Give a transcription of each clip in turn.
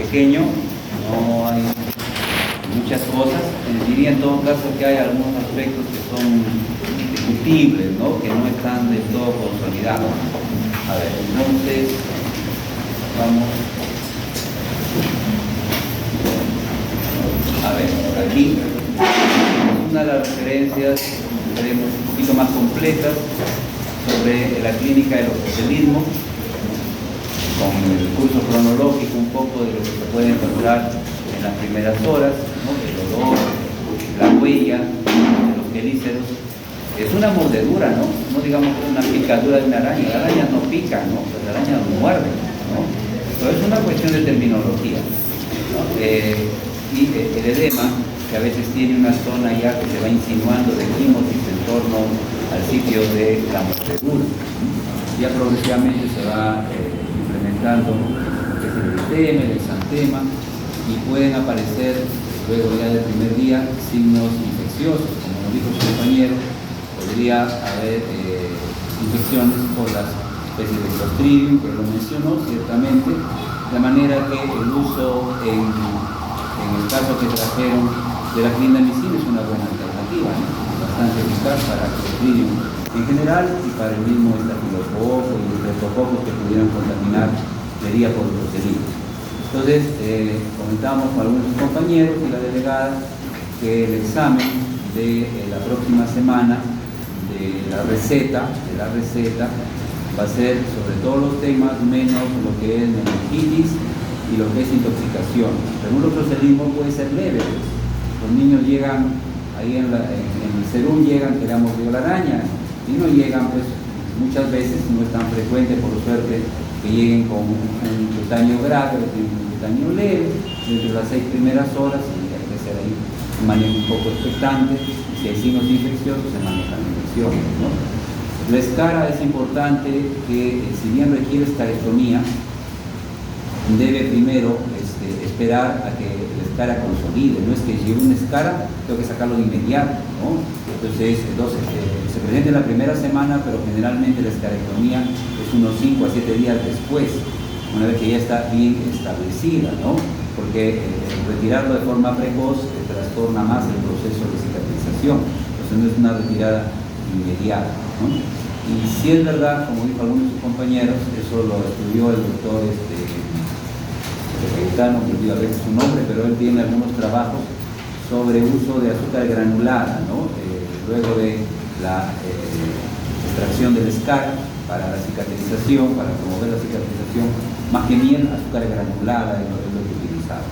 pequeño, no hay muchas cosas. Diría en todo caso que hay algunos aspectos que son discutibles, ¿no? Que no están del todo consolidados. A ver, entonces, vamos. A ver, aquí una de las referencias, veremos, un poquito más completas sobre la clínica del ortopelismo, con el curso cronológico un poco de lo que se puede encontrar en las primeras horas, ¿no? El dolor, la huella de los quelíceros. Es una mordedura, ¿no? No digamos que es una picadura de una araña. La araña no pica, ¿no? Pues la araña no muerde, ¿no? Pero es una cuestión de terminología, ¿no? Y el edema, que a veces tiene una zona ya que se va insinuando de quimosis en torno al sitio de la mordedura. Ya progresivamente se va implementando lo que es el eritema, el exantema, y pueden aparecer luego ya del primer día signos infecciosos, como nos dijo su compañero. Podría haber infecciones por las especies de Clostridium, que lo mencionó ciertamente, de manera que el uso en el caso que trajeron de la clindamicina es una buena alternativa, ¿no? Bastante eficaz para Clostridium en general y para el mismo estafilococo y los streptococos que pudieran contaminar vería por los delitos. Entonces, comentamos con algunos compañeros y la delegada que el examen de la próxima semana de la receta va a ser sobre todos los temas menos lo que es meningitis y lo que es intoxicación. Según los procedimientos puede ser leve. Los niños llegan ahí en el serum, llegan que le ha mordido la araña, y no llegan, pues muchas veces, no es tan frecuente por suerte que lleguen con un cutáneo grave, un cutáneo leve, entre las 6 primeras horas, y hay que hacer ahí un manejo un poco expectante. Si hay signos infecciosos, se manejan infecciones, ¿no? La escara es importante que, si bien requiere escarectomía, debe primero esperar a que la escara consolide. No es que si una escara, tengo que sacarlo de inmediato, ¿no? Entonces se presenta en la primera semana, pero generalmente la escarectomía es unos 5 a 7 días después, una vez que ya está bien establecida, ¿no? Porque retirarlo de forma precoz trastorna más el proceso de cicatrización. Entonces no es una retirada inmediata, ¿no? Y si es verdad, como dijo algunos de sus compañeros, eso lo estudió el doctor Cayetano, que olvido a veces su nombre, pero él tiene algunos trabajos sobre uso de azúcar granulada, ¿no? Luego de la extracción del escara para la cicatrización, para promover la cicatrización, más que miel, azúcar granulada es lo que utilizaba.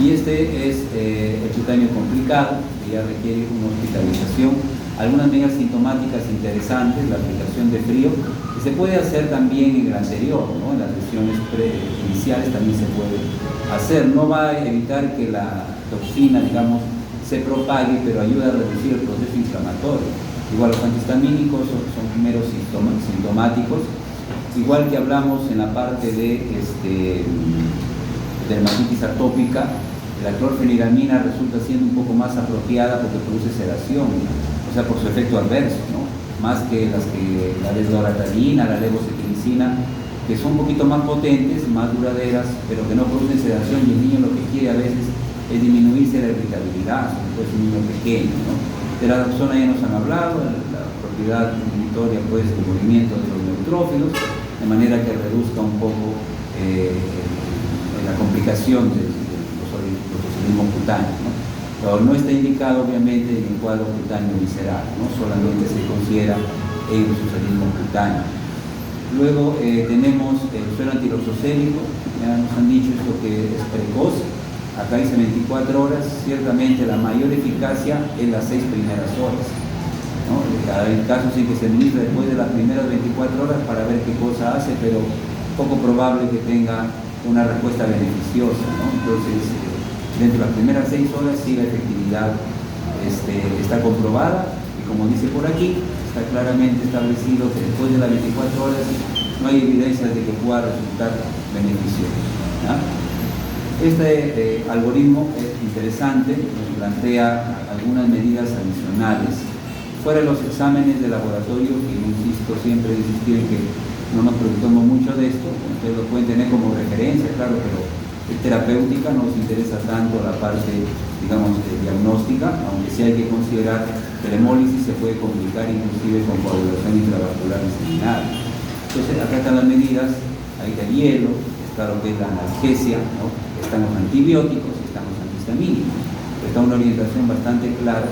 Y este es el cutáneo complicado, que ya requiere una hospitalización. Algunas medidas sintomáticas interesantes, la aplicación de frío, que se puede hacer también en el anterior, ¿no? En las lesiones iniciales también se puede hacer. No va a evitar que la toxina, digamos, se propague, pero ayuda a reducir el proceso inflamatorio. Igual los antihistamínicos son primeros sintomáticos, igual que hablamos en la parte de dermatitis atópica. La clorfeniramina resulta siendo un poco más apropiada porque produce sedación, o sea, por su efecto adverso, ¿no? Más que la desloratadina, la levocetirizina, que son un poquito más potentes, más duraderas, pero que no producen sedación, y el niño lo que quiere a veces es disminuirse la irritabilidad, sobre todo es un niño pequeño, ¿no? De la zona ya nos han hablado, la propiedad inhibitoria pues del movimiento de los neutrófilos, de manera que reduzca un poco la complicación del botulismo cutáneo, ¿no? Pero no está indicado obviamente en el cuadro cutáneo visceral, ¿no? Solamente se considera el botulismo cutáneo. Luego tenemos el suero antiloxocélico, ya nos han dicho esto que es precoz. Acá dice 24 horas, ciertamente la mayor eficacia en las 6 primeras horas, ¿no? Hay casos en que se administra después de las primeras 24 horas para ver qué cosa hace, pero poco probable que tenga una respuesta beneficiosa, ¿no? Entonces, dentro de las primeras 6 horas sí la efectividad está comprobada, y como dice por aquí, está claramente establecido que después de las 24 horas no hay evidencias de que pueda resultar beneficioso, ¿no? Este algoritmo es interesante, nos plantea algunas medidas adicionales. Fuera de los exámenes de laboratorio, que insisto siempre insistir en que no nos preocupemos mucho de esto, ustedes lo pueden tener como referencia, claro, pero terapéutica, no nos interesa tanto la parte, digamos, diagnóstica, aunque sí hay que considerar que la hemólisis se puede complicar inclusive con coagulación intravascular diseminada. Entonces, acá están las medidas, ahí está el hielo, está lo que es la analgesia, ¿no? Están los antibióticos, están los antihistamínicos. Está una orientación bastante clara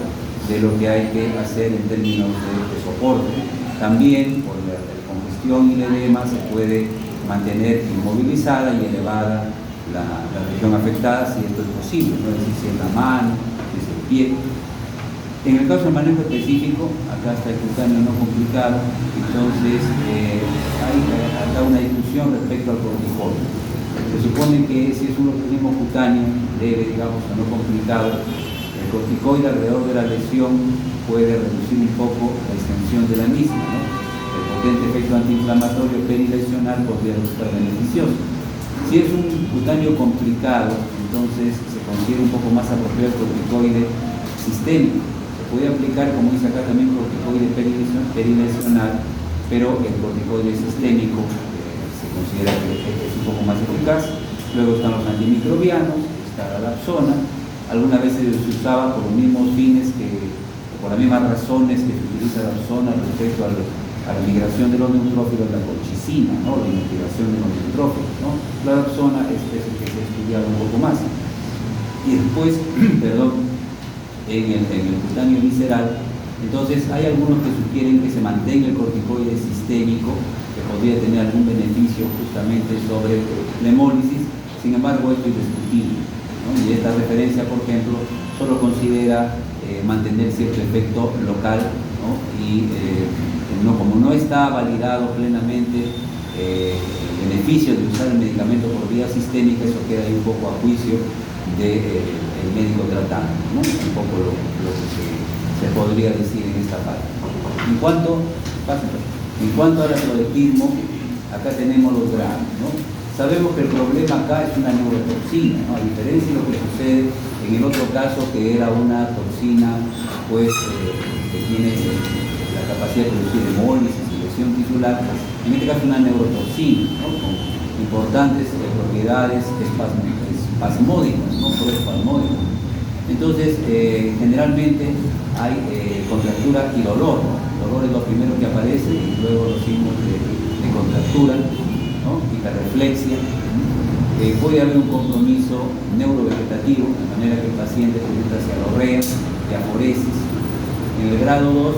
de lo que hay que hacer en términos de soporte. También, por la congestión y el edema, se puede mantener inmovilizada y elevada la región afectada, si esto es posible, ¿no? Es decir, si es la mano, si es el pie. En el caso del manejo específico, acá está el cutáneo no complicado, entonces hay acá una discusión respecto al corticoide. Se supone que si es un organismo cutáneo leve, digamos, o no complicado, el corticoide alrededor de la lesión puede reducir un poco la extensión de la misma, ¿no? El potente efecto antiinflamatorio perilesional podría resultar beneficioso. Si es un cutáneo complicado, entonces se considera un poco más apropiado el corticoide sistémico. Se puede aplicar, como dice acá también, corticoide perilesional, pero el corticoide sistémico se considera que es un poco más eficaz. Luego están los antimicrobianos, está la dapsona. Algunas veces se usaba por los mismos fines, por las mismas razones que se utiliza la dapsona respecto a la migración de los neutrófilos, la colchicina, ¿no? La inactivación de los neutrófilos, ¿no? La dapsona es el que se ha estudiado un poco más. Y después, perdón, en el cutáneo visceral, entonces hay algunos que sugieren que se mantenga el corticoide sistémico, que podría tener algún beneficio justamente sobre la hemólisis. Sin embargo, esto es discutible, ¿no? Y esta referencia, por ejemplo, solo considera mantener cierto efecto local, ¿no? Y como no está validado plenamente el beneficio de usar el medicamento por vía sistémica, eso queda ahí un poco a juicio del médico tratante, ¿no? Un poco lo que se podría decir en esta parte. En cuanto al atletismo, acá tenemos los grados, ¿no? Sabemos que el problema acá es una neurotoxina, ¿no? A diferencia de lo que sucede en el otro caso, que era una toxina pues, que tiene la capacidad de producir hemólisis y lesión tisular. En este caso una neurotoxina, ¿no? Con importantes propiedades espasmódicas, ¿no? Proespasmódicas. Entonces, generalmente hay contractura y dolor, ¿no? Dolor es lo primero que aparece y luego los signos de contractura, ¿no? Hiperreflexia. Puede haber un compromiso neurovegetativo, de manera que el paciente presenta cialorrea, diaforesis. En el grado 2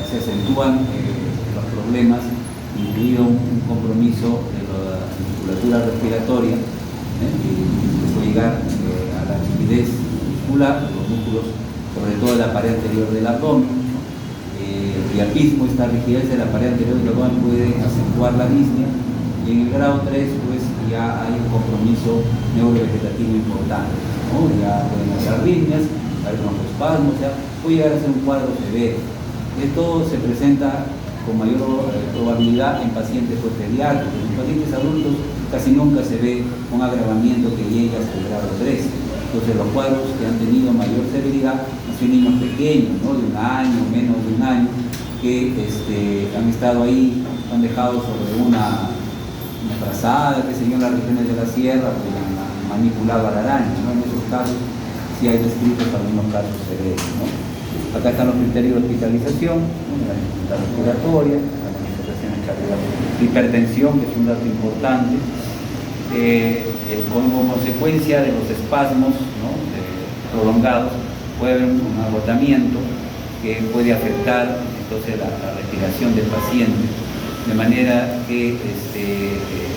se acentúan los problemas, incluido un compromiso de la musculatura respiratoria, y puede llegar a la rigidez muscular, los músculos, sobre todo de la pared anterior del abdomen. El priapismo, esta rigidez de la pared anterior del abdomen puede acentuar la disnea, y en el grado 3 pues ya hay un compromiso neurovegetativo importante, ¿no? Ya pueden haber arritmias, hay broncoespasmos, ya puede llegar a ser un cuadro severo. Esto se presenta con mayor probabilidad en pacientes pues, pediátricos. En pacientes adultos casi nunca se ve un agravamiento que llegue hasta el grado 3. Entonces los cuadros que han tenido mayor severidad son niños pequeños, ¿no? De un año, menos de un año, que han estado ahí, han dejado sobre una frazada, que se dio en las regiones de la sierra, pues han manipulado a la araña, ¿no? En esos casos sí hay descritos algunos casos severos, ¿no? Acá están los criterios de hospitalización, ¿no? La dificultad respiratoria, la manifestación cardiovascular, hipertensión, que es un dato importante, como consecuencia de los espasmos, ¿no? Prolongados, puede haber un agotamiento que puede afectar entonces la respiración del paciente, de manera que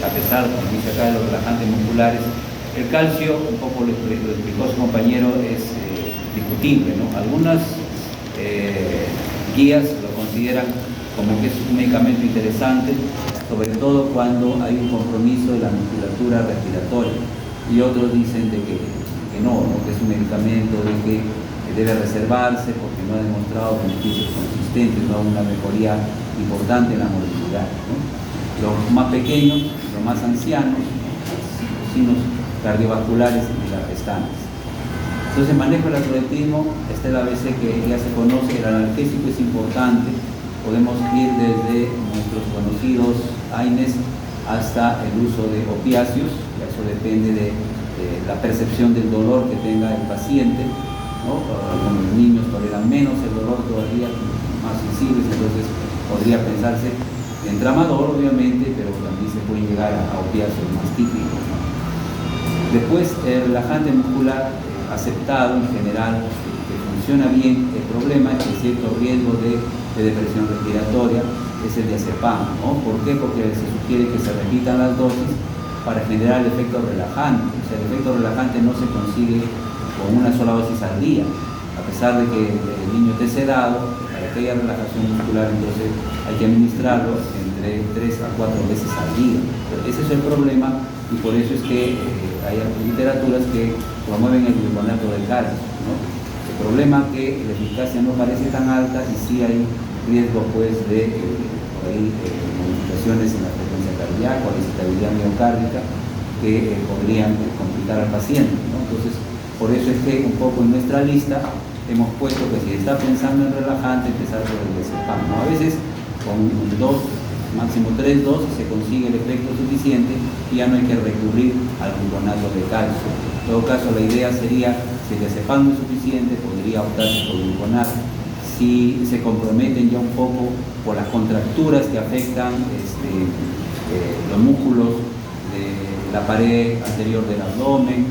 a pesar, como dice acá, de los relajantes musculares, el calcio, un poco lo explicó su compañero, es discutible, ¿no? Algunas guías lo consideran como que es un medicamento interesante, sobre todo cuando hay un compromiso de la musculatura respiratoria, y otros dicen de que no, que es un medicamento de que debe reservarse porque no ha demostrado beneficios consistentes, no una mejoría importante en la mortalidad, ¿no? Los más pequeños, los más ancianos, los signos cardiovasculares y las restantes. Entonces, el manejo del atletismo, este es el ABC que ya se conoce, el analgésico es importante, podemos ir desde nuestros conocidos AINES hasta el uso de opiáceos, ya eso depende de la percepción del dolor que tenga el paciente, ¿no? Algunos niños toleran menos el dolor todavía, más sensibles, entonces podría pensarse en tramadol, obviamente, pero también se pueden llegar a opiáceos más típicos, ¿no? Después, el relajante muscular aceptado en general, que funciona bien. El problema es que cierto riesgo de depresión respiratoria es el diazepam, ¿no? ¿Por qué? Porque se sugiere que se repitan las dosis para generar el efecto relajante. O sea, el efecto relajante no se consigue con una sola dosis al día, a pesar de que el niño esté sedado. Para que haya relajación muscular, entonces hay que administrarlo entre 3 a 4 veces al día. Pero ese es el problema, y por eso es que hay literaturas que promueven el bicarbonato de calcio, ¿no? El problema es que la eficacia no parece tan alta y sí hay riesgo, pues, de por ahí, modificaciones en la frecuencia cardíaca o la excitabilidad miocárdica que podrían complicar al paciente, ¿no? Entonces, por eso es que un poco en nuestra lista hemos puesto que si está pensando en relajante, empezar por el diazepam, ¿no? A veces con 2, máximo 3 dosis se consigue el efecto suficiente y ya no hay que recurrir al gluconato de calcio. En todo caso, la idea sería, si el diazepam no es suficiente, podría optarse por gluconato. Si se comprometen ya un poco por las contracturas que afectan los músculos de la pared anterior del abdomen,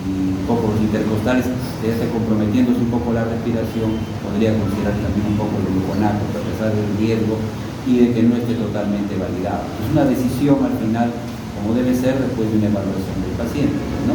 un poco los intercostales, ya está comprometiéndose un poco la respiración, podría considerar también un poco el gluconato, a pesar del riesgo y de que no esté totalmente validado. Es una decisión al final, como debe ser después de una evaluación del paciente, ¿no?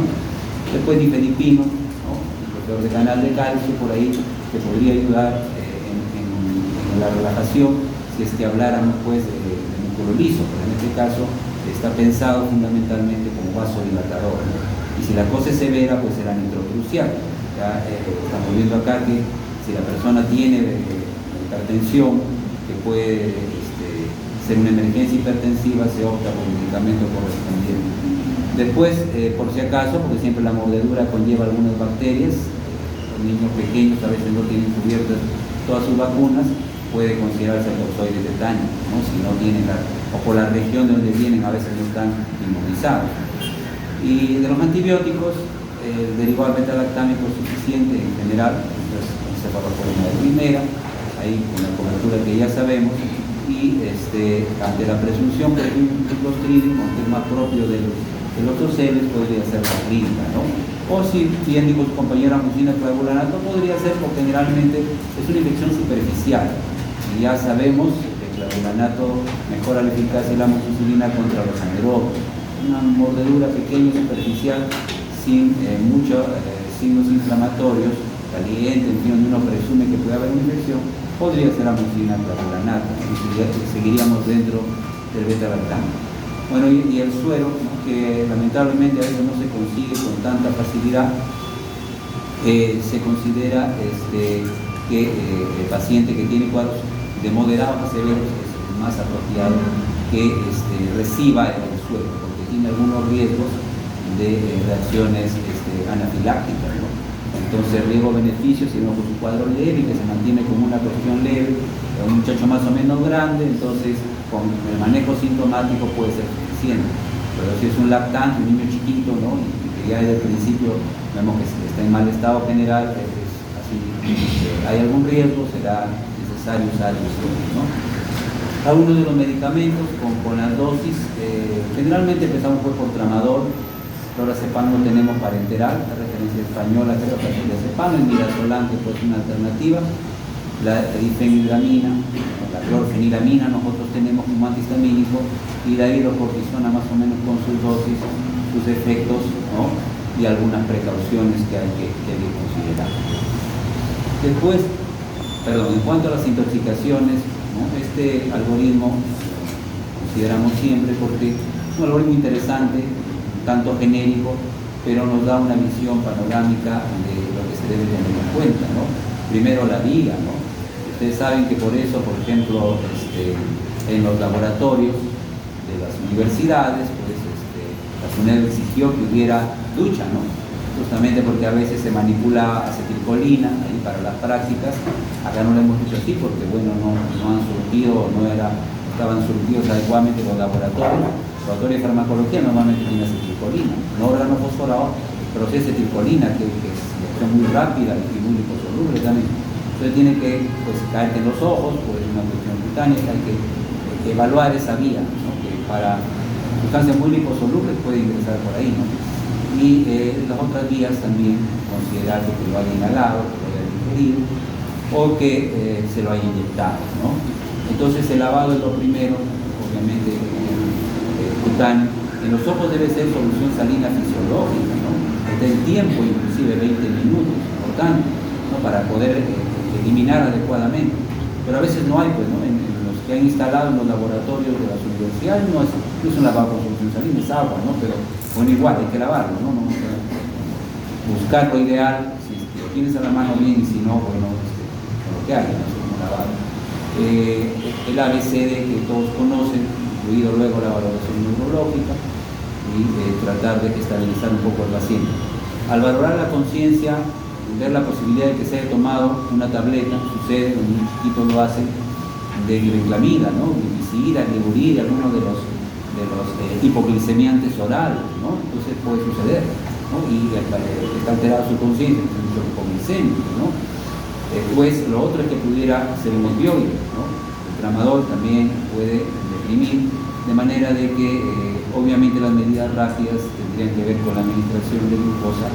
Después difenipino, ¿no? El bloqueador de canal de calcio, por ahí, que podría ayudar en la relajación, si es que habláramos, pues, de músculo liso, pero en este caso está pensado fundamentalmente como vasodilatador, ¿no? Y si la cosa es severa, pues será nitrocrucial. Ya estamos viendo acá que si la persona tiene hipertensión, que puede ser una emergencia hipertensiva, se opta por el medicamento correspondiente. Después, por si acaso, porque siempre la mordedura conlleva algunas bacterias, los niños pequeños a veces no tienen cubiertas todas sus vacunas, puede considerarse el toxoide tetánico, ¿no? Si no tienen o por la región de donde vienen, a veces no están inmunizados. Y de los antibióticos, el derivado beta-lactámico es suficiente en general, entonces cefalosporina de primera, ahí con la cobertura que ya sabemos, y ante la presunción que es un clostridium, aunque es más propio de los toceles, podría ser la clínica, ¿no? O si bien dijo su compañera mucina clavulanato, podría ser porque generalmente es una infección superficial, y ya sabemos que el clavulanato mejora la eficacia de la amoxicilina contra los anaerobios. Una mordedura pequeña, superficial, sin muchos signos inflamatorios, caliente, en fin, donde uno presume que puede haber una infección, podría ser amoxicilina clavulanato, y seguiríamos dentro del beta-lactámico. Bueno, y el suero, ¿no? Que lamentablemente a veces no se consigue con tanta facilidad, se considera que el paciente que tiene cuadros de moderados a severos es más apropiado que reciba el suero, tiene algunos riesgos de reacciones anafilácticas, ¿no? Entonces, riesgo-beneficio, si vemos con su cuadro leve y que se mantiene como una cuestión leve, un muchacho más o menos grande, entonces con el manejo sintomático puede ser suficiente. Pero si es un lactante, un niño chiquito, ¿no? Y que ya desde el principio vemos que está en mal estado general, así, hay algún riesgo, será necesario usar el suero, ¿no? Algunos de los medicamentos con las dosis, generalmente empezamos por tramadol, clorazepam no tenemos parenteral, la referencia española creo que es clorazepam, el midazolam que puede ser una alternativa, la difenilamina, la clorfenilamina nosotros tenemos como antihistamínico, y la hidrocortisona más o menos con sus dosis, sus efectos, ¿no? Y algunas precauciones que hay que considerar. Después, en cuanto a las intoxicaciones, ¿no? Este algoritmo consideramos siempre porque es un algoritmo interesante, tanto genérico, pero nos da una visión panorámica de lo que se debe tener en cuenta, ¿no? Primero la vía, ¿no? Ustedes saben que por eso, por ejemplo, en los laboratorios de las universidades, pues la SUNED exigió que hubiera ducha, ¿no? Justamente porque a veces se manipula acetilcolina ahí para las prácticas. Acá no lo hemos hecho así porque, bueno, no han surtido, estaban surtidos adecuadamente los laboratorios. laboratorio de farmacología normalmente tiene acetilcolina, no órgano fosforado, pero sí acetilcolina, que es muy rápida y muy liposoluble también. Entonces tiene que pues, caerte en los ojos, pues una cuestión cutánea, hay que evaluar esa vía, ¿no? Que para sustancias muy liposolubles puede ingresar por ahí, ¿no? Y las otras vías también considerar que lo haya inhalado, que lo haya ingerido o que se lo haya inyectado, ¿no? Entonces el lavado es lo primero, obviamente cutáneo. En los ojos debe ser solución salina fisiológica, ¿no? Del tiempo, inclusive 20 minutos, importante, ¿no? Para poder eliminar adecuadamente. Pero a veces no hay, pues, ¿no? En los que han instalado en los laboratorios de las universidades no es un lavado con solución salina, es agua, ¿no? Pero bueno, igual hay que lavarlo, ¿no? Buscar lo ideal, si lo tienes a la mano bien, y si no, bueno, lo que hay, ¿no? Como lavado. El ABCD que todos conocen, incluido luego la valoración neurológica y tratar de estabilizar un poco al paciente. Al valorar la conciencia, ver la posibilidad de que se haya tomado una tableta, sucede, un chiquito lo hace, de glibenclamida, ¿no? Glipizida, gliburida, algunos de los hipoglicemiantes orales, ¿no? Entonces puede suceder, ¿no? Y está alterada su conciencia, es un hipoglicémico, ¿no? Pues lo otro es que pudiera ser un opioide, ¿no? El tramadol también puede deprimir, de manera de que obviamente las medidas rápidas tendrían que ver con la administración de glucosa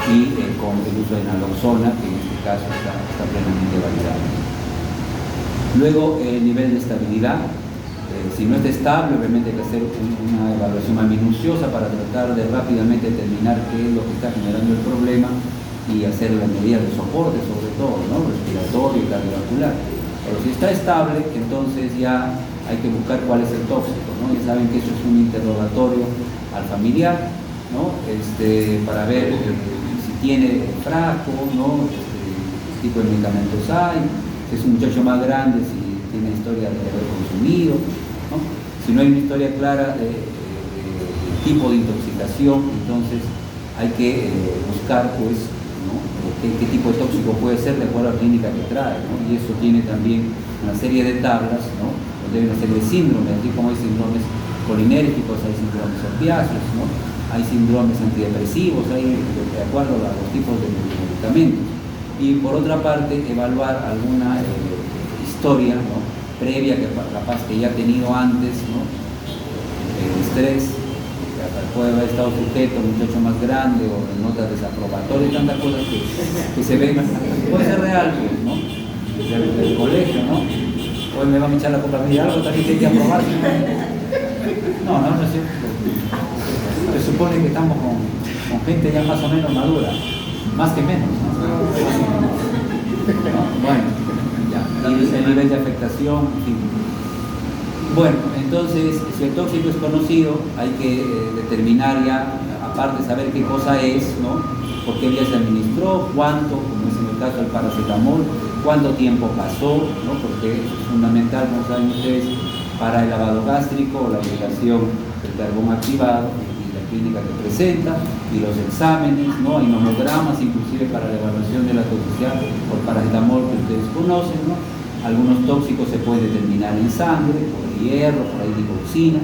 y con el uso de naloxona, que en este caso está plenamente validado. Luego el nivel de estabilidad. Si no está estable, obviamente hay que hacer una evaluación más minuciosa para tratar de rápidamente determinar qué es lo que está generando el problema y hacer las medidas de soporte, sobre todo, ¿no? Respiratorio y cardiovascular. Pero si está estable, entonces ya hay que buscar cuál es el tóxico, ¿no? Ya saben que eso es un interrogatorio al familiar, ¿no? Para ver si tiene frasco, ¿no? Qué tipo de medicamentos hay, si es un muchacho más grande, si tiene historia de haber consumido, ¿no? Si no hay una historia clara de tipo de intoxicación, entonces hay que buscar, pues, ¿no? qué tipo de tóxico puede ser de acuerdo a la clínica que trae, ¿no? Y eso tiene también una serie de tablas, ¿no? Donde hay una serie de síndromes, así como hay síndromes colinérgicos, hay síndromes opiáceos, ¿no? Hay síndromes antidepresivos, hay de acuerdo a los tipos de medicamentos. Y por otra parte, evaluar alguna historia, ¿no? Previa que capaz que ya ha tenido antes, ¿no? Estrés, que puede haber estado sujeto a un muchacho más grande o en notas desaprobatorias, tantas cosas que se ven, puede ser real, pues, ¿no? Desde el colegio, ¿no? Hoy me van a echar la culpa a mí, algo también que hay que aprobar. No es cierto. Se supone que estamos con gente ya más o menos madura, más que menos, ¿no? Bueno, ya, y el nivel de afectación, en fin. Bueno, entonces, si el tóxico es conocido, hay que determinar ya, aparte de saber qué cosa es, ¿no? Por qué día se administró, cuánto, como es en el caso del paracetamol, cuánto tiempo pasó, ¿no? Porque eso es fundamental, como saben ustedes, para el lavado gástrico, la aplicación del carbón activado y la clínica que presenta, y los exámenes, ¿no? Hay nomogramas, inclusive para la evaluación de la toxicidad por paracetamol que ustedes conocen, ¿no? Algunos tóxicos se pueden determinar en sangre, por hierro, por digoxina,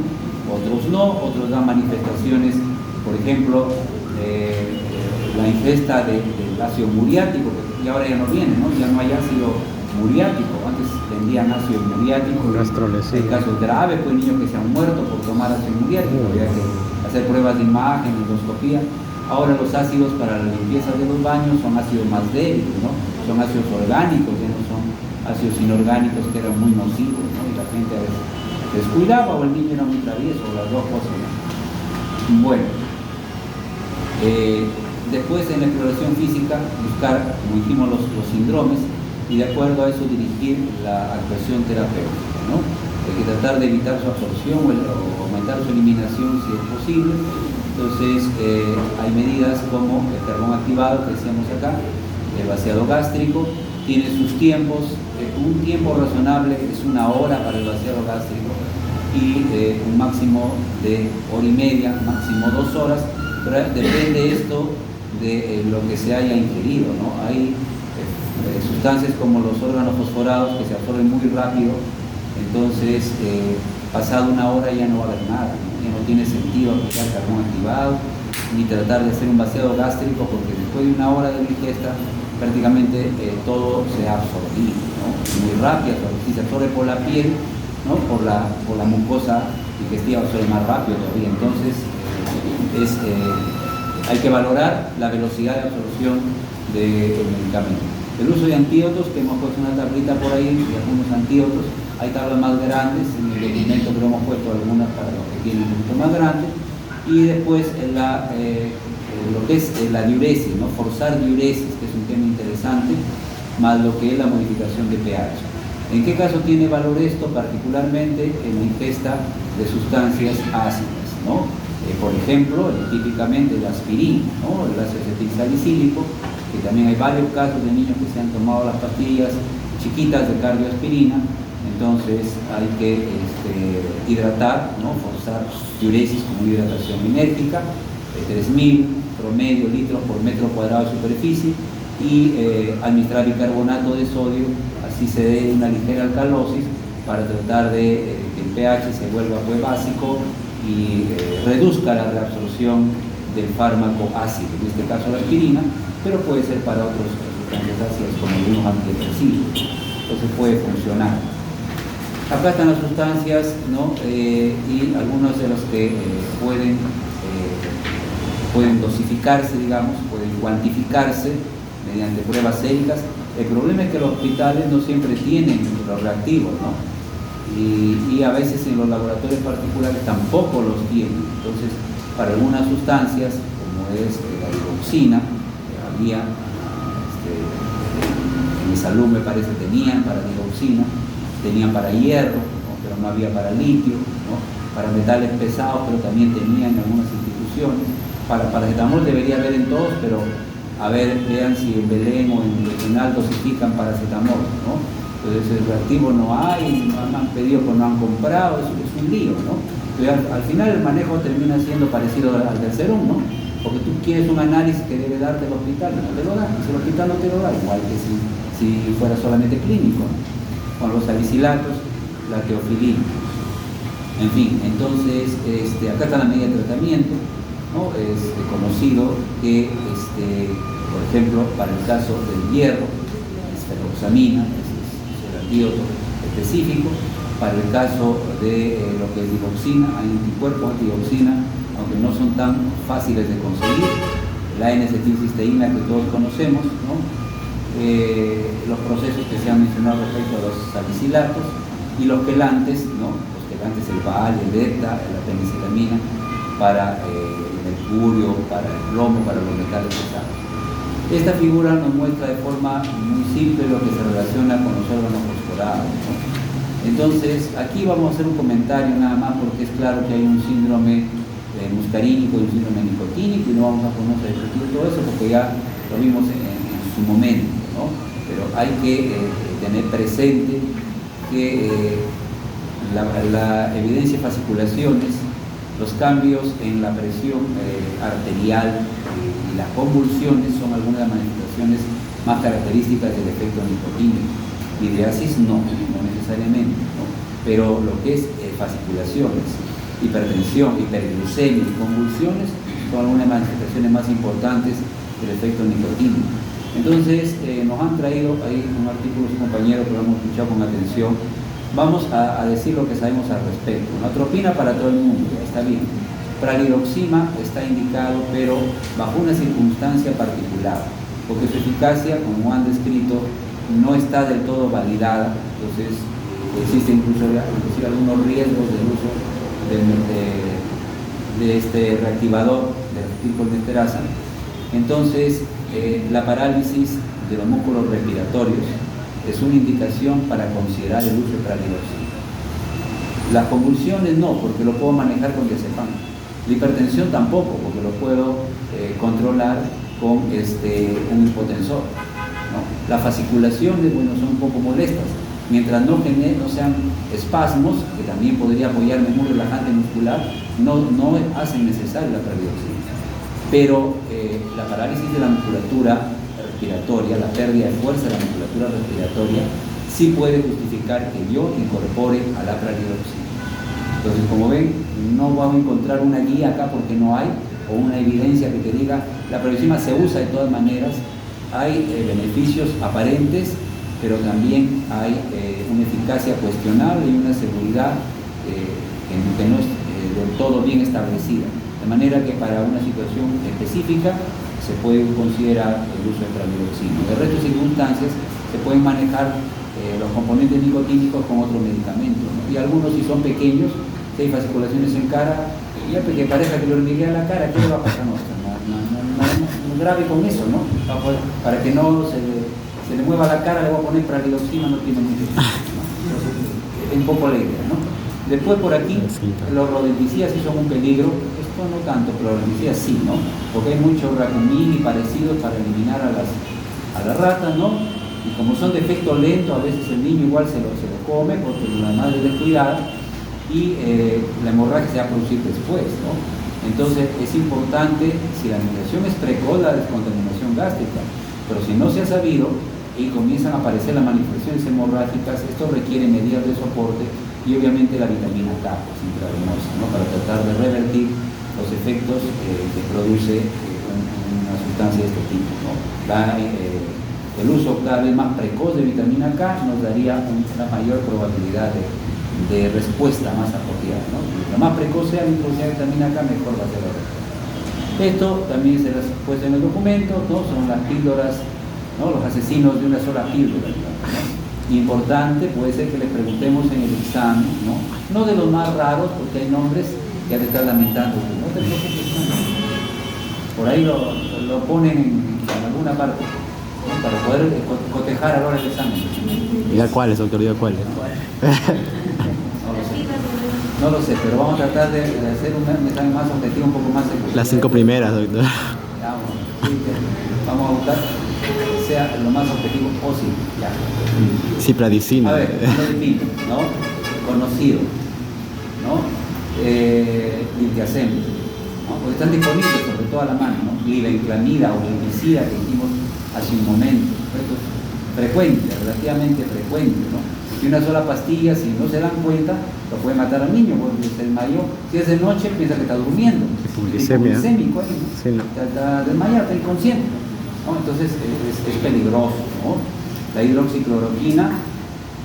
otros no, otros dan manifestaciones, por ejemplo, la ingesta del ácido muriático, que ahora ya no viene, ¿no? Ya no hay ácido muriático, antes vendían ácido muriático, en casos graves, pues niños que se han muerto por tomar ácido muriático, había que hacer pruebas de imagen, endoscopía. Ahora los ácidos para la limpieza de los baños son ácidos más débiles, ¿no? Son ácidos orgánicos, ya no son ácidos inorgánicos que eran muy nocivos, ¿no? Y la gente a veces descuidaba o el niño era muy travieso, o las dos cosas, ¿no? Bueno, después en la exploración física buscar, como dijimos, los síndromes y de acuerdo a eso dirigir la actuación terapéutica, ¿no? Hay que tratar de evitar su absorción o aumentar su eliminación si es posible. Entonces hay medidas como el carbón activado que decíamos acá, el vaciado gástrico, tiene sus tiempos, un tiempo razonable es 1 hora para el vaciado gástrico y un máximo de 1 hora y media, máximo 2 horas, pero depende esto de lo que se haya ingerido, ¿no? Hay sustancias como los órganos fosforados que se absorben muy rápido, entonces pasado 1 hora ya no va a haber nada, ¿no? Ya no no tiene sentido aplicar carbón activado, ni tratar de hacer un vaciado gástrico, porque después de una hora de ingesta prácticamente todo se ha absorbido, ¿no? Muy rápido, si se absorbe por la piel, ¿no? por la mucosa digestiva absorbe más rápido todavía. Entonces hay que valorar la velocidad de absorción del medicamento. El uso de antídotos, que hemos puesto una tablita por ahí de algunos antídotos, hay tablas más grandes, en el documento que lo hemos puesto algunas para los que tienen un poquito más grande, y después lo que es la diuresis, ¿no? Forzar diuresis, que es un tema interesante, más lo que es la modificación de pH. ¿En qué caso tiene valor esto? Particularmente en la ingesta de sustancias ácidas, ¿no? Por ejemplo, típicamente la aspirina, ¿no? El ácido acetilsalicílico, que también hay varios casos de niños que se han tomado las pastillas chiquitas de cardioaspirina. Entonces hay que hidratar, ¿no? Forzar diuresis como hidratación enérgica, 3.000 promedio litros por metro cuadrado de superficie, y administrar bicarbonato de sodio, así se dé una ligera alcalosis para tratar de que el pH se vuelva pues básico y reduzca la reabsorción del fármaco ácido, en este caso la aspirina, pero puede ser para otras sustancias ácidas como algunos antidepresivos, entonces puede funcionar. Acá están las sustancias, ¿no? Y algunos de los que pueden dosificarse, digamos, pueden cuantificarse mediante pruebas séricas. El problema es que los hospitales no siempre tienen los reactivos, ¿no? Y a veces en los laboratorios particulares tampoco los tienen. Entonces, para algunas sustancias, como es la digoxina, había, en mi salud me parece tenían para digoxina, tenían para hierro, ¿no? Pero no había para litio, ¿no? Para metales pesados, pero también tenían en algunas instituciones. Para paracetamol debería haber en todos, pero a ver, vean si en Belén o en Regional dosifican paracetamol, ¿no? Entonces el reactivo no hay, no han pedido, pues no han comprado, eso es un lío, ¿no? Entonces, al final el manejo termina siendo parecido al del serum, ¿no? Porque tú quieres un análisis que debe darte el hospital, no te lo da, si el hospital no te lo da, igual que si fuera solamente clínico, ¿no? Con los salicilatos, la teofilina. En fin, entonces acá está la medida de tratamiento, ¿no? Es conocido que, por ejemplo, para el caso del hierro, es ferroxamina, es el antídoto específico. Para el caso de lo que es digoxina, hay anticuerpos antidigoxina, aunque no son tan fáciles de conseguir. La N-acetilcisteína que todos conocemos, ¿no? Los procesos que se han mencionado respecto a los salicilatos y los quelantes, ¿no? Los quelantes, el VAL, el ETA, la penicilamina, para el mercurio, para el plomo, para los metales pesados. Esta figura nos muestra de forma muy simple lo que se relaciona con los órganos fosforados, ¿no? Entonces, aquí vamos a hacer un comentario nada más, porque es claro que hay un síndrome muscarínico y un síndrome nicotínico, y no vamos a ponernos a discutir todo eso porque ya lo vimos en su momento, ¿no? Pero hay que tener presente que la evidencia de fasciculaciones, los cambios en la presión arterial y las convulsiones son algunas de las manifestaciones más características del efecto nicotínico. Ideasis no necesariamente, ¿no? Pero lo que es fasciculaciones, hipertensión, hiperglucemia y convulsiones son algunas de las manifestaciones más importantes del efecto nicotínico. Entonces nos han traído ahí un artículo de su compañero que lo hemos escuchado con atención. Vamos a decir lo que sabemos al respecto. Atropina para todo el mundo, está bien. Pralidoxima está indicado, pero bajo una circunstancia particular, porque su eficacia, como han descrito, no está del todo validada. Entonces existen inclusive algunos riesgos del uso de este reactivador de acetilcolesterosa. Entonces la parálisis de los músculos respiratorios es una indicación para considerar el uso de pralidoxina. Las convulsiones no, porque lo puedo manejar con diazepam. La hipertensión tampoco, porque lo puedo controlar con un hipotensor, ¿no? Las fasciculaciones, bueno, son un poco molestas. Mientras no sean espasmos, que también podría apoyarme en un relajante muscular, no hacen necesaria la pralidoxina. Pero la parálisis de la musculatura respiratoria, la pérdida de fuerza de la musculatura respiratoria, sí puede justificar que yo incorpore a la pralidoxina. Entonces, como ven, no vamos a encontrar una guía acá porque no hay, o una evidencia que te diga, la proxima se usa de todas maneras, hay beneficios aparentes, pero también hay una eficacia cuestionable y una seguridad que no es del todo bien establecida. De manera que para una situación específica se puede considerar el uso de praviroxina. De resto de circunstancias se pueden manejar los componentes nicotínicos con otros medicamentos, ¿no? Y algunos, si son pequeños, si hay fasciculaciones en cara, ya que parezca que le hormiguea la cara, ¿qué le va a pasar? No grave con eso, ¿no? Para que no se le mueva la cara, le voy a poner praviroxina, no tiene mucho sentido, ¿no? Entonces, es un poco la idea, ¿no? Después por aquí, los rodenticidas sí son un peligro. Esto no tanto, pero los rodenticidas sí, ¿no? Porque hay muchos racumini parecidos para eliminar a las ratas, ¿no? Y como son de efecto lento, a veces el niño igual se lo come porque la madre es descuidada y la hemorragia se va a producir después, ¿no? Entonces es importante, si la migración es precoz, la descontaminación gástrica, pero si no se ha sabido y comienzan a aparecer las manifestaciones hemorrágicas, esto requiere medidas de soporte y obviamente la vitamina K, pues, intravenosa, ¿no? Para tratar de revertir los efectos que produce una sustancia de este tipo, ¿no? El uso cada vez más precoz de vitamina K nos daría una mayor probabilidad de respuesta más apropiada, ¿no? Lo más precoz sea la introducción de vitamina K, mejor va a ser la respuesta. Esto también se las puesto en el documento, ¿no? Son las píldoras, ¿no? Los asesinos de una sola píldora, digamos, ¿no? Importante, puede ser que les preguntemos en el examen, no de los más raros, porque hay nombres que han de estar lamentando, no te preocupes, por ahí lo ponen en alguna parte, ¿no? Para poder cotejar a la hora del examen. Diga cuáles, doctor, diga cuáles. No lo sé, pero vamos a tratar de hacer un examen más objetivo, un poco más seguro. Las 5 primeras, doctor. Vamos a buscar que sea lo más objetivo posible. Ya. Cipradicina. A ver, lo defino, ¿no? Conocido, ¿no? Limpiacem, ¿no? Porque están disponibles sobre todo a la mano, ¿no? Glibenclamida o herbicida que dijimos hace un momento. Esto es frecuente, relativamente frecuente, ¿no? Y una sola pastilla, si no se dan cuenta, lo puede matar al niño, porque se desmayó. Si es de noche, piensa que está durmiendo. Hipoglicémico, ¿no? Sí, no. Está desmayado, está inconsciente, ¿no? Entonces es peligroso, ¿no? La hidroxicloroquina,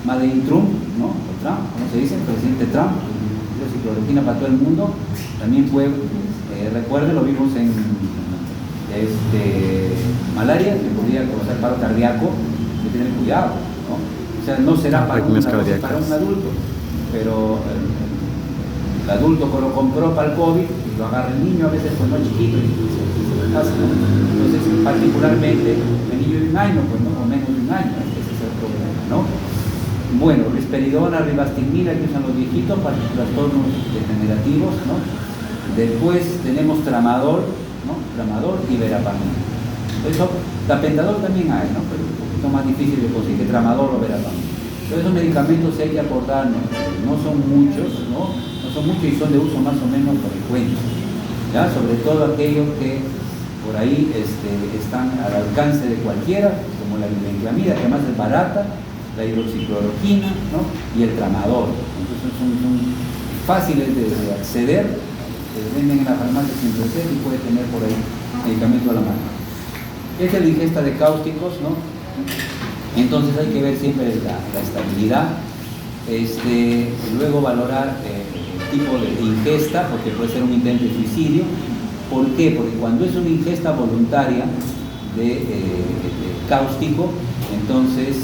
Made in Trump, ¿no? O Trump, ¿cómo se dice? El presidente Trump, hidroxicloroquina para todo el mundo. También fue, recuerden, lo vimos en malaria, que podría causar paro cardíaco, hay que tener cuidado, ¿no? O sea, no será para un adulto, pero el adulto que lo compró para el COVID y lo agarra el niño, a veces pues no chiquito, y se lo pasa, ¿no? Entonces, particularmente el niño de un año, pues, ¿no? O menos de un año, ese es el problema, ¿no? Bueno, risperidona, ribastigmina que usan los viejitos para trastornos degenerativos, ¿no? Después tenemos tramadol, ¿no? Tramadol y verapamina. Eso, tapentadol también hay, ¿no? Pero un poquito más difícil de conseguir, tramadol o verapamina. Pero esos medicamentos hay que acordarnos, no son muchos, ¿no? No son muchos y son de uso más o menos frecuente, ¿ya? Sobre todo aquellos que por ahí están al alcance de cualquiera, como la glibenclamida, que además es barata, la hidroxicloroquina, ¿no? Y el tramadol. Entonces son fáciles de acceder, se venden en la farmacia sin receta y puede tener por ahí medicamento a la mano. Esta es la ingesta de cáusticos, ¿no? Entonces hay que ver siempre la estabilidad, luego valorar el tipo de ingesta, porque puede ser un intento de suicidio. ¿Por qué? Porque cuando es una ingesta voluntaria de cáustico, entonces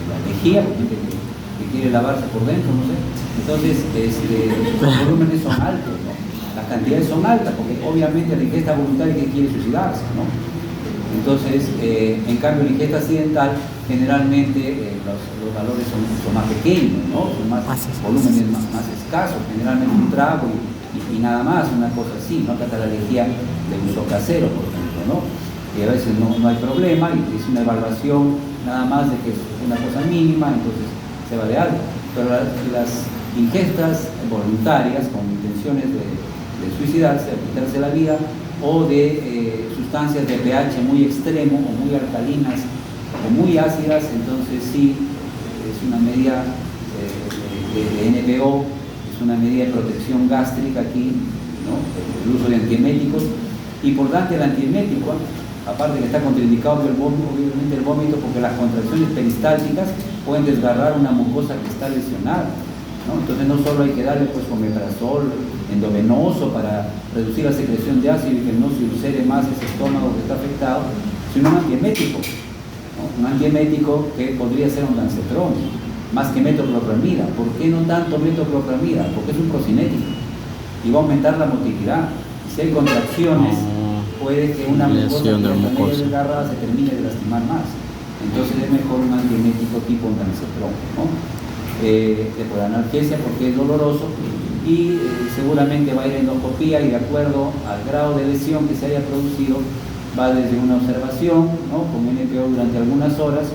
la lejía, porque que quiere lavarse por dentro, no sé, entonces los volúmenes son altos, ¿no? Las cantidades son altas, porque obviamente la ingesta voluntaria que quiere suicidarse, ¿no? Entonces, en cambio, la ingesta accidental, generalmente los valores son mucho más pequeños, ¿no? Son más volúmenes más escasos, generalmente un trago y nada más, una cosa así, ¿no? Acá está la lejía de uso casero, por ejemplo, ¿no? Y a veces no hay problema, y es una evaluación nada más de que es una cosa mínima, entonces se va de algo. Pero las ingestas voluntarias con intenciones de suicidarse, de quitarse la vida, o de sustancias de pH muy extremo o muy alcalinas o muy ácidas, entonces sí es una medida de NPO, es una medida de protección gástrica aquí, ¿no? El uso de antieméticos. Importante el antiemético, aparte que está contraindicado el vómito, obviamente el vómito, porque las contracciones peristálticas pueden desgarrar una mucosa que está lesionada, ¿no? Entonces no solo hay que darle pues omeprazol endovenoso para reducir la secreción de ácido y que no se ulcere más ese estómago que está afectado, sino un antiemético, ¿no? Un antiemético que podría ser un dancetrón, más que metoclopramida. ¿Por qué no tanto metoclopramida? Porque es un procinético y va a aumentar la motilidad. Si hay contracciones, puede que una mucosa que está medio desgarrada se termine de lastimar más. Entonces es mejor un antiemético tipo dancetrón, ¿no? Por analgesia, porque es doloroso y seguramente va a ir endoscopía, y de acuerdo al grado de lesión que se haya producido, va desde una observación, ¿no?, con NPO durante algunas horas,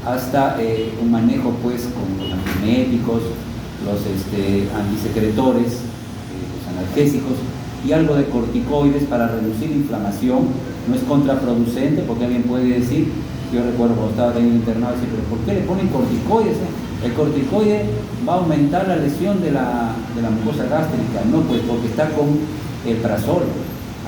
hasta un manejo pues con los antiméticos, los antisecretores, los analgésicos y algo de corticoides para reducir inflamación. No es contraproducente, porque alguien puede decir, yo recuerdo cuando estaba teniendo internado, decir, pero ¿por qué le ponen corticoides? El corticoide va a aumentar la lesión de la mucosa gástrica. No, pues porque está con el prazol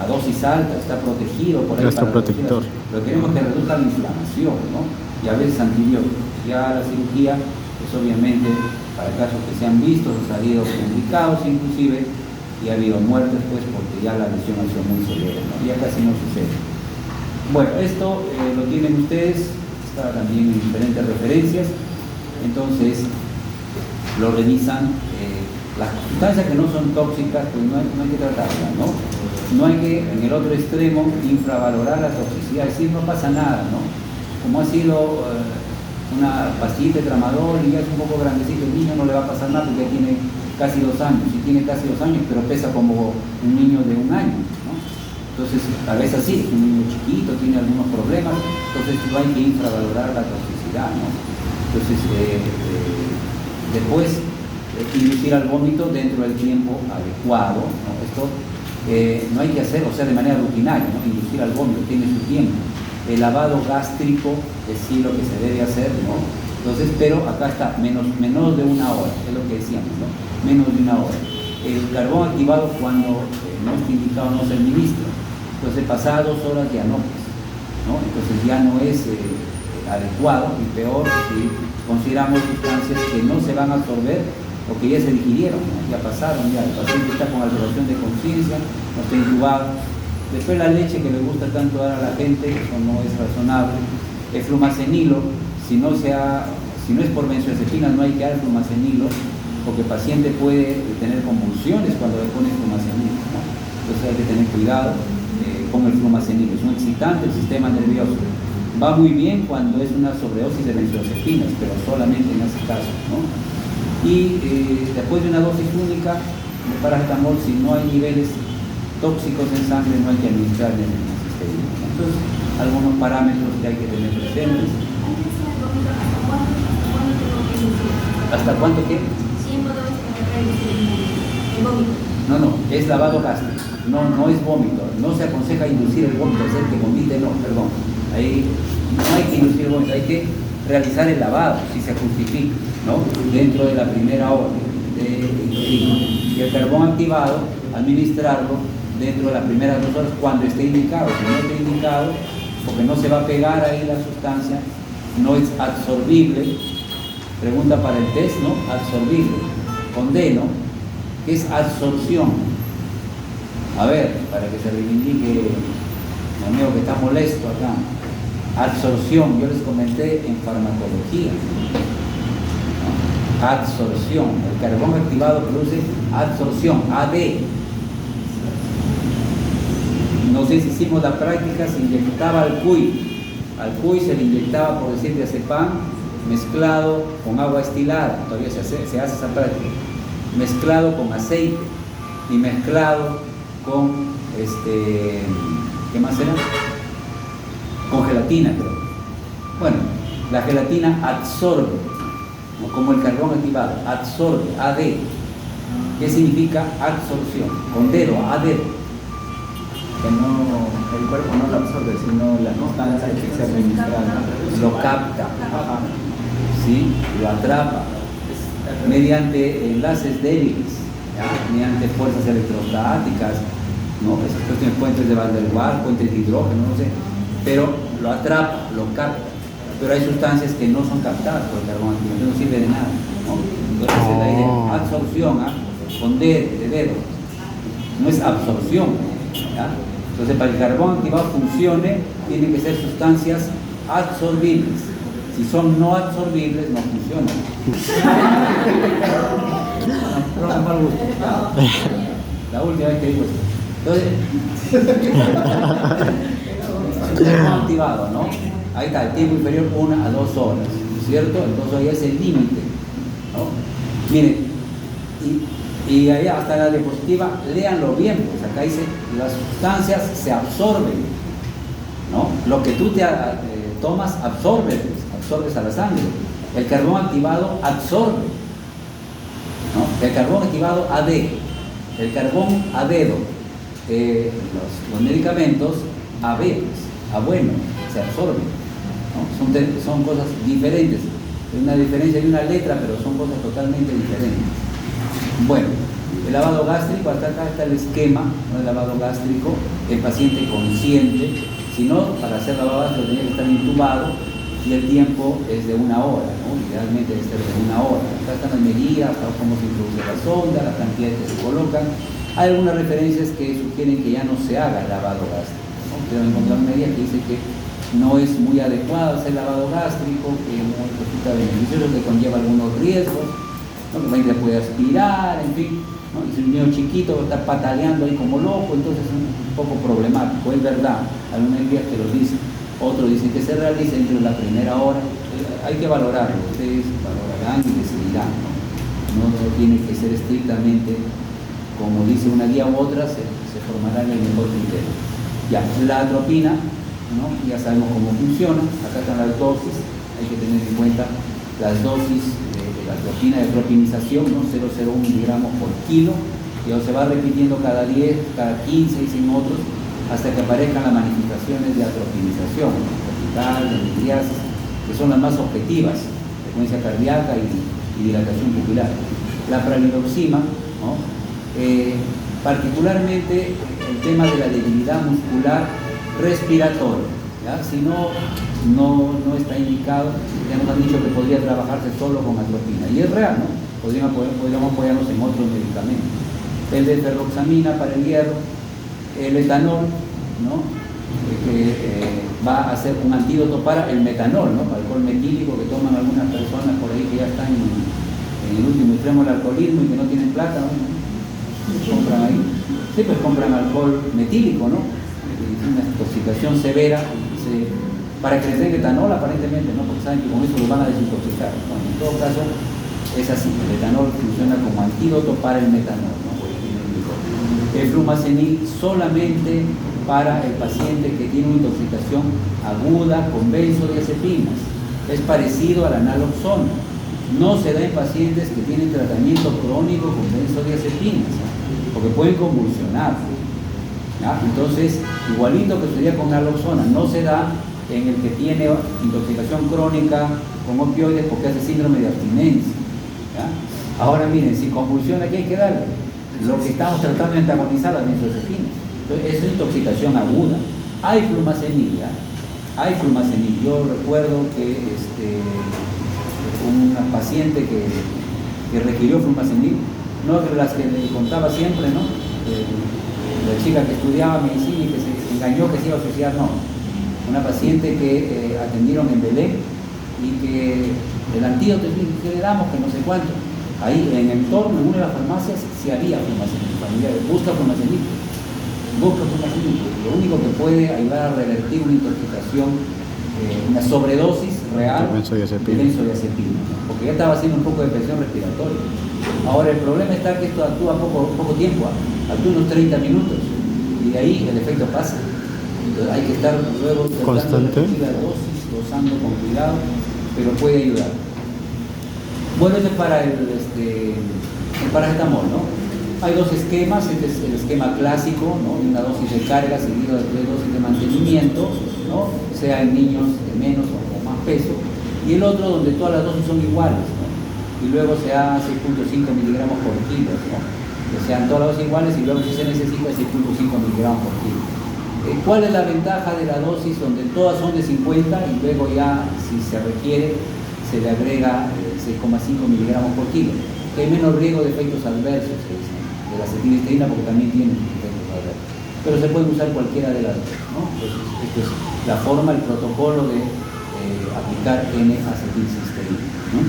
a dosis alta, está protegido por ahí. Nuestro protector. Pero queremos que reduzca la inflamación, ¿no? Y a veces antibióticos. Ya la cirugía, pues obviamente, para casos que se han visto, han salido publicados inclusive, y ha habido muertes, pues porque ya la lesión ha sido muy severa, ¿no? Ya casi no sucede. Bueno, esto lo tienen ustedes, está también en diferentes referencias. Entonces lo revisan. Las sustancias que no son tóxicas, pues no hay que tratarlas, ¿no? No hay que, en el otro extremo, infravalorar la toxicidad, es decir, no pasa nada, ¿no? Como ha sido una pastillita de tramadol y ya es un poco grandecito el niño, no le va a pasar nada porque ya tiene casi 2 años, y tiene casi 2 años, pero pesa como un niño de 1 año, ¿no? Entonces, a veces sí, es un niño chiquito, tiene algunos problemas, entonces no hay que infravalorar la toxicidad, ¿no? Entonces, después, inducir al vómito dentro del tiempo adecuado, ¿no? Esto no hay que hacer, o sea, de manera rutinaria, ¿no? Inducir al vómito tiene su tiempo. El lavado gástrico es sí lo que se debe hacer, ¿no? Entonces, pero acá está, menos de 1 hora, es lo que decíamos, ¿no? Menos de 1 hora. El carbón activado, cuando no está indicado, no se administra. Entonces, pasadas 2 horas ya no, pues, ¿no? Entonces ya no es adecuado, y peor si consideramos sustancias que no se van a absorber o que ya se digirieron, ¿no? Ya pasaron, ya el paciente está con alteración de conciencia, no está intubado. Después la leche que le gusta tanto dar a la gente, eso no es razonable. El flumacenilo, si no es por benzodiazepinas, no hay que dar flumacenilo, porque el paciente puede tener convulsiones cuando le ponen flumacenilo, ¿no? Entonces hay que tener cuidado con el flumacenilo, es un excitante del sistema nervioso. Va muy bien cuando es una sobredosis de benzodiazepinas, pero solamente en ese caso, ¿no? Y después de una dosis única de paracetamol, si no hay niveles tóxicos en sangre, no hay que administrar en el sistema. Entonces, algunos parámetros que hay que tener presentes. ¿Hasta cuánto qué? No, es lavado gástrico, no es vómito. No se aconseja inducir el vómito, es el que vomite, no, perdón. Ahí no hay que inducir el vómito, hay que realizar el lavado, si se justifica, ¿no? Dentro de la primera hora y el carbón activado, administrarlo dentro de las primeras 2 horas cuando esté indicado. Si no esté indicado, porque no se va a pegar ahí la sustancia, no es absorbible. Pregunta para el test, ¿no? Absorbible. Condeno, ¿qué es absorción? A ver, para que se reivindique mi amigo que está molesto acá. Absorción, yo les comenté en farmacología, ¿no? Absorción, el carbón activado produce absorción, AD. No sé si hicimos la práctica, se inyectaba al cuy se le inyectaba, por decir, diazepam mezclado con agua estilada, todavía se hace esa práctica, mezclado con aceite y mezclado con ¿qué más era? Con gelatina, creo. Bueno, la gelatina absorbe, ¿no? Como el carbón activado, absorbe, AD. ¿Qué significa absorción? Con dedo, AD. Que el cuerpo no lo absorbe, sino la sustancia que se administra lo capta, ¿sí? Lo atrapa. mediante enlaces débiles, ¿ya? Mediante fuerzas electrostáticas, ¿no? Esas cuestiones, puentes de Van der Waals, puentes de hidrógeno, no sé, pero lo atrapa, lo capta. Pero hay sustancias que no son captadas por el carbón activado, no sirve de nada, ¿no? Entonces la idea, absorción, con D de dedo, no es absorción, ¿ya? Entonces para que el carbón activado funcione, tienen que ser sustancias absorbibles. Si son no absorbibles, no funcionan. No, mal gusto. La última vez que digo esto. Entonces, el carbón activado, ¿no? Ahí está, el tiempo inferior 1 a 2 horas, ¿cierto? Entonces ahí es el límite, ¿no? Miren, y ahí hasta la diapositiva, léanlo bien, pues acá dice, las sustancias se absorben, ¿no? Lo que tú tomas absorbe, pues, absorbes a la sangre. El carbón activado absorbe, ¿no? El carbón activado AD, el carbón a dedo, los medicamentos AB, pues, a bueno, se absorben, ¿no? Son cosas diferentes. Hay una diferencia de una letra, pero son cosas totalmente diferentes. Bueno, el lavado gástrico, hasta acá está el esquema, ¿no? El lavado gástrico, el paciente consciente, si no, para hacer lavado gástrico tenía que estar intubado y el tiempo es de 1 hora, ¿no? Idealmente debe ser de 1 hora. Acá están las medidas, cómo se introduce la sonda, la cantidad que se colocan. Hay algunas referencias que sugieren que ya no se haga el lavado gástrico, ¿no? Pero encontrar una medida que dice que no es muy adecuado hacer lavado gástrico, que no resulta beneficioso, que conlleva algunos riesgos, ¿no? Que la gente puede aspirar, en fin, ¿no? Y si un niño chiquito está pataleando ahí como loco, entonces es un poco problemático, es verdad, algunas guías que lo dicen, otros dicen que se realice entre la primera hora, hay que valorarlo, ustedes valorarán y decidirán, ¿no? No tiene que ser estrictamente como dice una guía u otra, se formará en el mejor criterio. Ya, la atropina, ¿no? Ya sabemos cómo funciona, acá están las dosis, hay que tener en cuenta las dosis de la atropina, de atropinización, ¿no? 0,01 miligramos por kilo, y se va repitiendo cada 10, cada 15, dicen otros, hasta que aparezcan las manifestaciones de atropinización, vertical, de miriasis, que son las más objetivas, frecuencia cardíaca y dilatación pupilar. La pralidoxima, ¿no? Particularmente el tema de la debilidad muscular respiratoria, ¿ya? Si no está indicado, ya nos han dicho que podría trabajarse solo con atropina, y es real, ¿no? Podríamos apoyarnos en otros medicamentos. El de ferroxamina para el hierro, el etanol, ¿no? Que va a ser un antídoto para el metanol, ¿no? Alcohol metílico que toman algunas personas por ahí que ya están en el último extremo del alcoholismo y que no tienen plata, ¿no? Compran ahí, sí, pues compran alcohol metílico, ¿no? Es una intoxicación severa, para que les den etanol aparentemente, ¿no? Porque saben que con eso lo van a desintoxicar. Bueno, en todo caso es así, el etanol funciona como antídoto para el metanol, ¿no? El flumazenil solamente para el paciente que tiene una intoxicación aguda con benzodiazepinas, es parecido a la naloxona. No se da en pacientes que tienen tratamiento crónico con benzodiazepinas, porque pueden convulsionar, ¿ya? Entonces, igualito que sería con naloxona, no se da en el que tiene intoxicación crónica con opioides porque hace síndrome de abstinencia, ¿ya? Ahora miren, si convulsiona, ¿qué hay que darle? Lo que estamos tratando de antagonizar, las benzodiazepinas. Entonces, es intoxicación aguda. Hay flumazenil, ¿ya? Hay flumazenil. Yo recuerdo que una paciente que requirió flumazenil, no de las que le contaba siempre, ¿no? La chica que estudiaba medicina y que se engañó que se iba a suicidar, no. Una paciente que atendieron en Belén y que el antídoto que le damos, que no sé cuánto, ahí en el entorno, en una de las farmacias, sí había flumazenil. Familiares, busca flumazenil. Lo único que puede ayudar a revertir una intoxicación, una sobredosis real de benzodiazepina, porque ya estaba haciendo un poco de presión respiratoria. Ahora el problema está que esto actúa poco tiempo, actúa unos 30 minutos y de ahí el efecto pasa. Entonces hay que estar luego constante, la dosis, dosando con cuidado, pero puede ayudar. Bueno, eso es para el paracetamol, ¿no? Hay dos esquemas, este es el esquema clásico, ¿no? Una dosis de carga seguida de 3 dosis de mantenimiento, ¿no? Sea en niños de menos o más peso, y el otro donde todas las dosis son iguales, ¿no? y luego se da 6.5 miligramos por kilo, ¿no? Que sean todas las dosis iguales y luego si se necesita 6.5 miligramos por kilo. ¿Cuál es la ventaja de la dosis donde todas son de 50 y luego ya, si se requiere, se le agrega 6,5 miligramos por kilo? Que hay menos riesgo de efectos adversos, se dice, de la acetilcisteína, porque también tiene efectos adversos. Pero se puede usar cualquiera de las dos, ¿no? Entonces, esta es la forma, el protocolo de aplicar N-acetilcisteína, ¿no?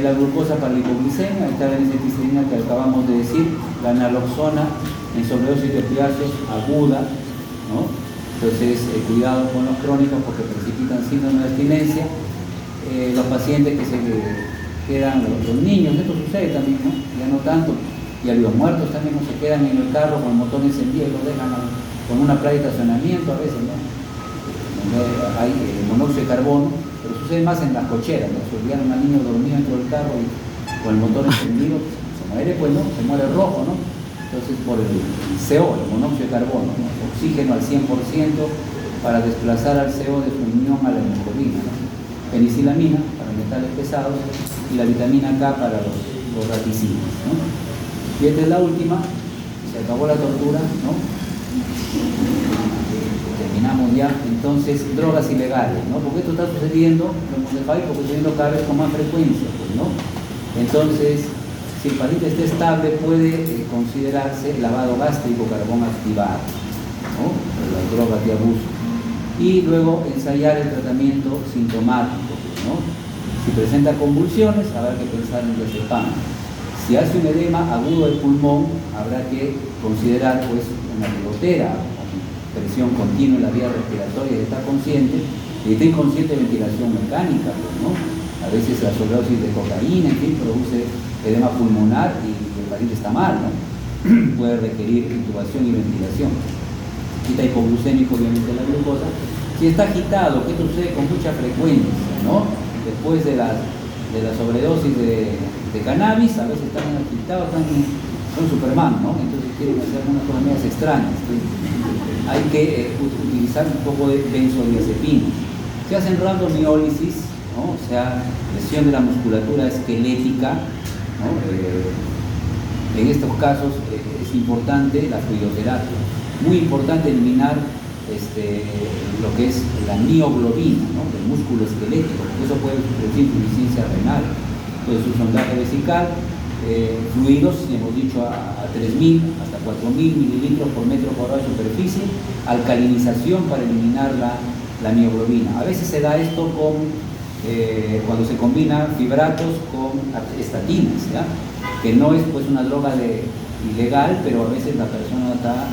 La glucosa para la hipoglicemia, está la N-acetilcisteína que acabamos de decir, la naloxona en sobredosis de opiáceos aguda, ¿no? Entonces, cuidado con los crónicos porque precipitan síndrome de abstinencia. Los pacientes que se quedan, los niños, esto sucede también, ¿no? Ya no tanto, y a los muertos también no se quedan en el carro con el motor encendido y lo dejan con una playa de estacionamiento a veces, ¿no? Hay monóxido de carbono, pero sucede más en las cocheras, ¿no? Se olvidaron al niño dormido dentro del carro y con el motor encendido, se muere, pues, ¿no? Se muere rojo, ¿no? Entonces, por el CO, el monóxido de carbono, ¿no? Oxígeno al 100% para desplazar al CO de su unión a la hemoglobina, ¿no? Penicilamina para metales pesados y la vitamina K para los raticidas, ¿no? Y esta es la última, se acabó la tortura, ¿no? Terminamos ya. Entonces, drogas ilegales, ¿no? Porque esto está sucediendo, como se sabe, porque está sucediendo cada vez con más frecuencia, pues, ¿no? Entonces, si el paciente está estable, puede considerarse lavado gástrico carbón activado, ¿no? Las drogas de abuso. Y luego ensayar el tratamiento sintomático, ¿no? Si presenta convulsiones, habrá que pensar en diazepam. Si hace un edema agudo del pulmón, habrá que considerar, pues, una pelotera con presión continua en la vía respiratoria y está consciente, y está inconsciente de ventilación mecánica, pues, ¿no? A veces la sobredosis de cocaína, en fin, produce edema pulmonar y el paciente está mal, ¿no? Puede requerir intubación y ventilación. Si está hipoglucémico, obviamente la glucosa. Si está agitado, que esto sucede con mucha frecuencia, ¿no? Después de la sobredosis de cannabis, a veces están agitados, son Superman, ¿no? Entonces quieren hacer algunas cosas medias extrañas. Hay que utilizar un poco de benzodiazepinas. Se hacen randomiólisis, ¿no? O sea, lesión de la musculatura esquelética, ¿no? En estos casos es importante la fluidoterapia. Muy importante eliminar lo que es la mioglobina, ¿no? Del músculo esquelético, porque eso puede producir insuficiencia renal. Entonces, un sondaje vesical, fluidos, hemos dicho a 3.000 hasta 4.000 mililitros por metro cuadrado de superficie, alcalinización para eliminar la mioglobina. A veces se da esto cuando se combina fibratos con estatinas, ¿ya? Que no es, pues, una droga ilegal, pero a veces la persona está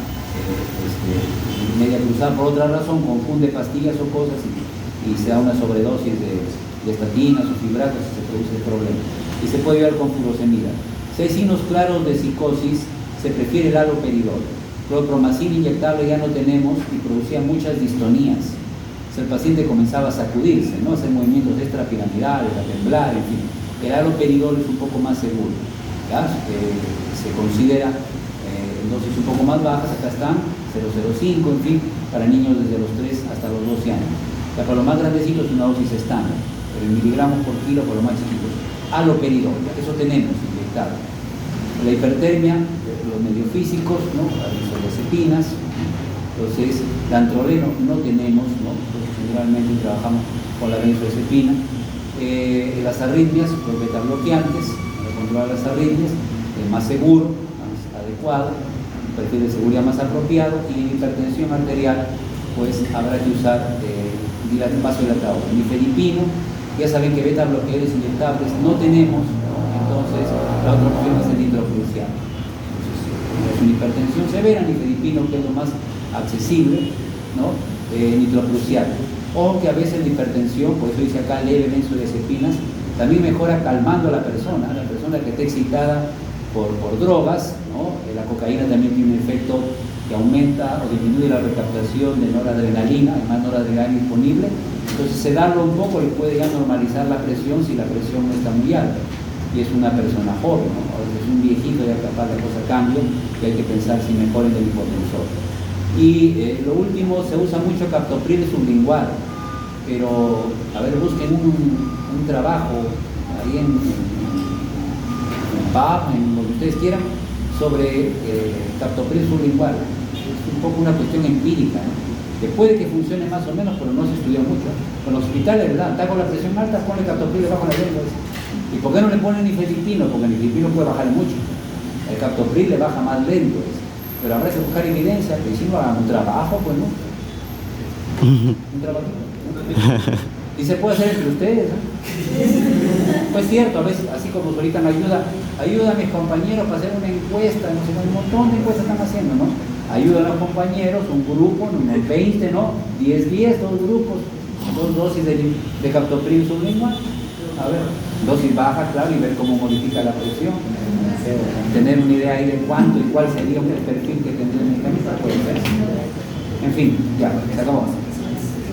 media cruzada por otra razón, confunde pastillas o cosas y se da una sobredosis de estatinas o fibratos y se produce el problema. Y se puede ver con furosemida. Si hay signos claros de psicosis, se prefiere el haloperidol. Clorpromacina inyectable ya no tenemos y producía muchas distonías. O sea, el paciente comenzaba a sacudirse, ¿no? A hacer movimientos extrapiramidales, a temblar, en fin. El haloperidol es un poco más seguro, ¿ya? Se considera en dosis un poco más bajas, acá están 0,05, en fin, para niños desde los 3 hasta los 12 años. O sea, para los más grandecitos es una dosis estándar, pero en miligramos por kilo para los más chiquitos. Haloperidol, eso tenemos inyectado. La hipertermia, los mediofísicos, ¿no? Las benzodiazepinas. Entonces, dantroleno no tenemos, ¿no? Entonces, generalmente trabajamos con la benzodiazepina. Las arritmias, los betabloqueantes, para controlar las arritmias, más seguro, más adecuado, un perfil de seguridad más apropiado, y en hipertensión arterial, pues habrá que usar vasodilatador, nifedipino. Ya saben que beta bloqueadores inyectables no tenemos, ¿no? Entonces la otra opción es el nitrofluxial. Es una hipertensión severa, nifedipino, que es lo más accesible, ¿no? Nitrofluxial. O que a veces la hipertensión, por eso dice acá leve benzodiazepinas, también mejora calmando a la persona que esté excitada por drogas, ¿no? La cocaína también tiene un efecto que aumenta o disminuye la recaptación de noradrenalina, hay más noradrenalina disponible. Entonces, sedarlo un poco le puede ya normalizar la presión si la presión no está muy alta. Y es una persona joven, ¿no? O es un viejito, ya capaz la cosa cambia y hay que pensar si mejora el hipotensor. Y lo último, se usa mucho captopril sublingual, pero, a ver, busquen un trabajo ahí en PAP, en lo que ustedes quieran, sobre captopril sublingual. Es un poco una cuestión empírica, ¿no? Que puede que funcione más o menos, pero no se estudia mucho. Con los hospitales, ¿verdad? Está con la presión alta, pone captopril debajo de la lengua. ¿Y por qué no le ponen nifedipino? Porque el nifedipino puede bajar mucho. El captopril le baja más lento. Pero habrá que buscar evidencia, que si no hagan un trabajo, pues no. Un trabajo. Y se puede hacer entre ustedes, ¿no? Pues cierto, a veces, así como ahorita me ayuda a mis compañeros para hacer una encuesta, no sé, un montón de encuestas están haciendo, ¿no? Ayudan a los compañeros, un grupo, unos 20, ¿no? 10, dos grupos, 2 dosis de captopril sublingual. A ver, dosis baja, claro, y ver cómo modifica la presión. Tener una idea ahí de cuánto y cuál sería el perfil que tendría el medicamento. En fin, ya, se acabó.